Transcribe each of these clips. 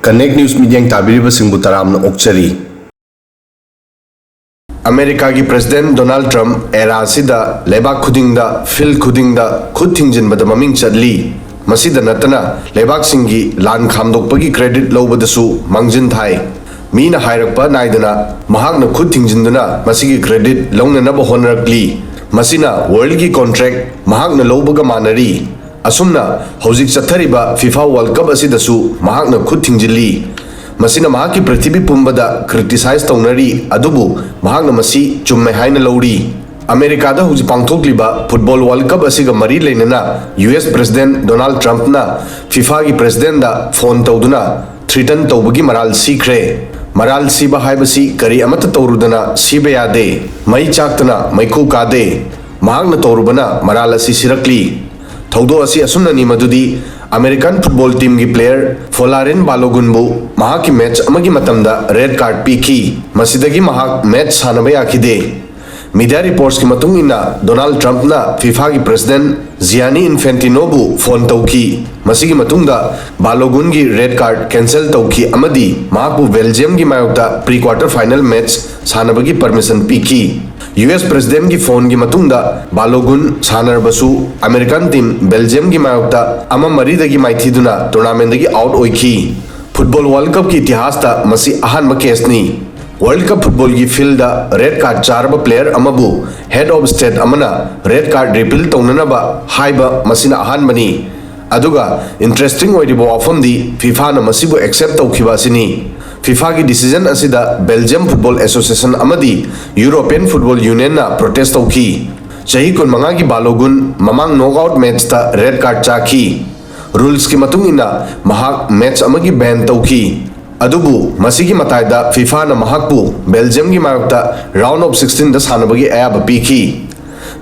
Connect News Media tabiriba singbu taramna okchari. America ki President Donald Trump era sida lebak khudingda fil khudingda khud thingjinbada maming chatli. Masida natana lebak singi lan khamdokpagi credit lobadasu mangjin thai. Mina hairakpa naidana mahakna khud thingjinduna masigi credit longnanaba honarakli. Masina world ki contract mahakna lobaga manari. Asumna hojik chathariba FIFA World Cup asidasu mahakna khud thingjili. Masina mahaki prithibi pumbada criticize taunari adubu mahakna masi chumme haina lowri. America da huji pangthokliba Football World Cup asiga mari leinana US President Donald Trump na FIFA gi President da phone tauduna threaten tawbagi maral sikre. Maral siba haibasi kari amata tawrudana siba yade. Mai chaktana maiku kade. Mahakna tawrubana maral asi sirakli. Thaudo asi asumnani madudi American football team ki player Folarin Balogun bu mahaki match amagi matamda red card piki. Masidagi mahak match sanaba yakide. Media reports ki matung ina Donald Trump na FIFA ki president Gianni Infantino bu phone tauki. Masigi matungda Balogun ki red card cancel tauki amadi mahak bu Belgium ki mayokta pre-quarter final match sanabagi permission piki. US President ki phone ki matungda Balogun sanarbasu American team Belgium ki mayokta ama maridagi maithiduna tournament dagi out oiki. Football World Cup ki itihas ta masi Ahanba case ni. World Cup football ki field da red card charba player amabu head of state amana red card repeal taunanaba haiba masina Ahanba ni. Aduga interesting oidibo often di FIFA na masibu accept taukiba sini. FIFA ki decision asida Belgium Football Association amadi European Football Union na protest tauki. Chahi kun manga ki Balogun mamang knockout match ta red card chaki. Rules ki matung ina mahak match amagi ban tauki. Adubu masigi matayda FIFA na mahakpu Belgium ki mayokta round of 16 da sanabagi ayab piki.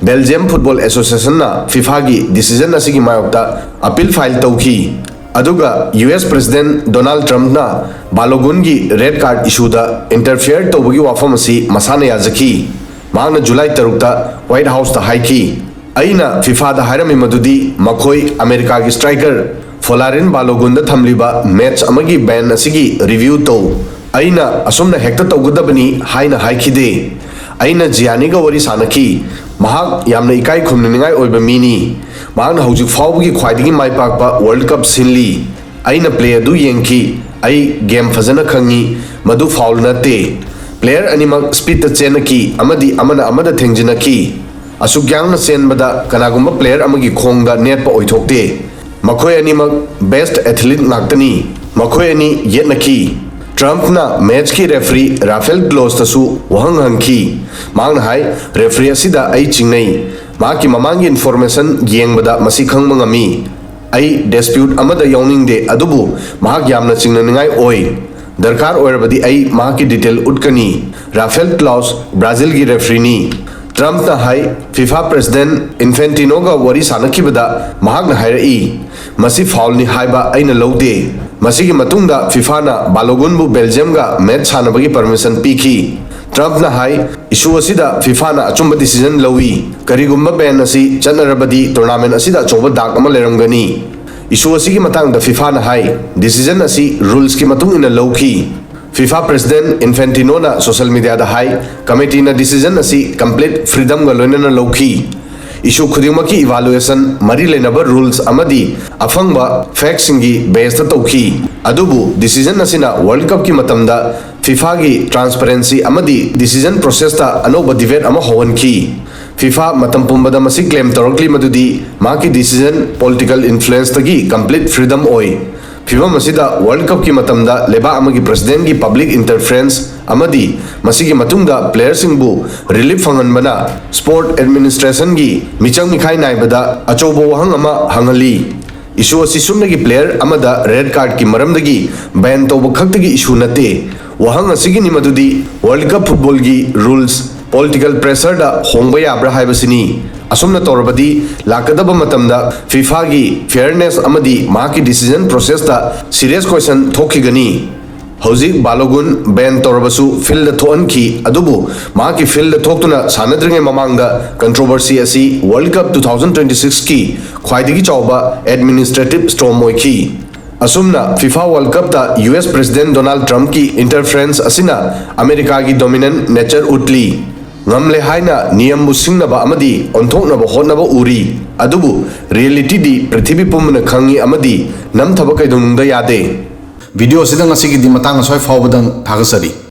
Belgium Football Association na FIFA ki decision asigi mayokta appeal file tauki. Aduga US President Donald Trump na Balogun ki red card issue da interfere tawbagi wafam asi masana yazaki. Maangna July 3 ta White House ta haiki. Aina FIFA da hairami madudi makhoi America ki striker Folarin Balogun da thamliba match amagi ban asigi review to. Aina asumna hekta tawgudabani haina haikide. Aina Gianni ga wari sanaki. Mahak yamna ikai khumningai oiba mini. Mahakna hojik fawbagi khwaidagi maipakpa World Cup sinli. Aina player du yengki. Ai game fazana khangi madu foul nate. Player animak speed ta chenaki amadi amana amada thengjinaki. Asuk yangna chenbada kanagumba player amagi khongda net pa oithokte. Makhoi animak best athlete ngaktani. Makhoi ani yetnaki. Trump na match ki referee Raphael Claus tasu wahang hangki. Maang hai referee asida ai chingnai. Maki mamangi information yengbada masi khangma ngami. Ai dispute amada yawning de adubu mahak yamna chingnaningai oi. Darkar oirabadi ai mahaki detail utkani. Raphael Claus Brazil ki referee ni. Trump na hai FIFA President Infantino ga wari sanakibada mahak na hairai. Masi foul ni haiba aina laude. Masigi matungda FIFA na Balogun bu Belgium ga match sanabagi permission piki. Trump na hai issue asida FIFA na achumba decision lawi. Karigumba ban asi chanarabadi tournament asida choba dak ama leramgani. Issue asigi matangda FIFA na hai decision asi rules ki matung ina lawki. FIFA President Infantino na social media da hai committee na decision asi complete freedom ga loinana lawki. Issue khudimaki evaluation mari lenaba rules amadi afangba facts singi based ta tauki. Adubu decision asina World Cup ki matamda FIFA gi transparency amadi decision process ta anoba debate ama howanki. FIFA matam pumbada masi claim torokli madudi maki decision political influence tagi complete freedom oi. FIFA masida World Cup ki matamda leba amagi president ki public interference amadi masigi matungda players singbu relief fanganbana sport administration gi michang mikhai naibada achobo wahang ama hangali. Issue asi sumnagi player amada red card ki maramdagi ban tawba khaktagi issue nate. Wahang asigi ni madudi World Cup football gi rules political pressure da hongba yabra haibasini. Asumna torabadi lakadaba matamda FIFA gi fairness amadi maki decision process ta serious question thokigani. Hojik Balogun ban torabasu field thoanki adubu maki field thoktuna sanadringe mamangda controversy asi World Cup 2026 ki khwaidigi chawba administrative storm oiki. असुमना FIFA World Cup दा US President Donald Trump की interference असिना America की dominant nature उतली ngamle haina niyam busingnaba amadi onthoknaba hotnaba uri adubu reality di prithvi pumna khangi amadi nam thaba kaidungda yade video sidang asigi di matang asoi fawbadang thagasari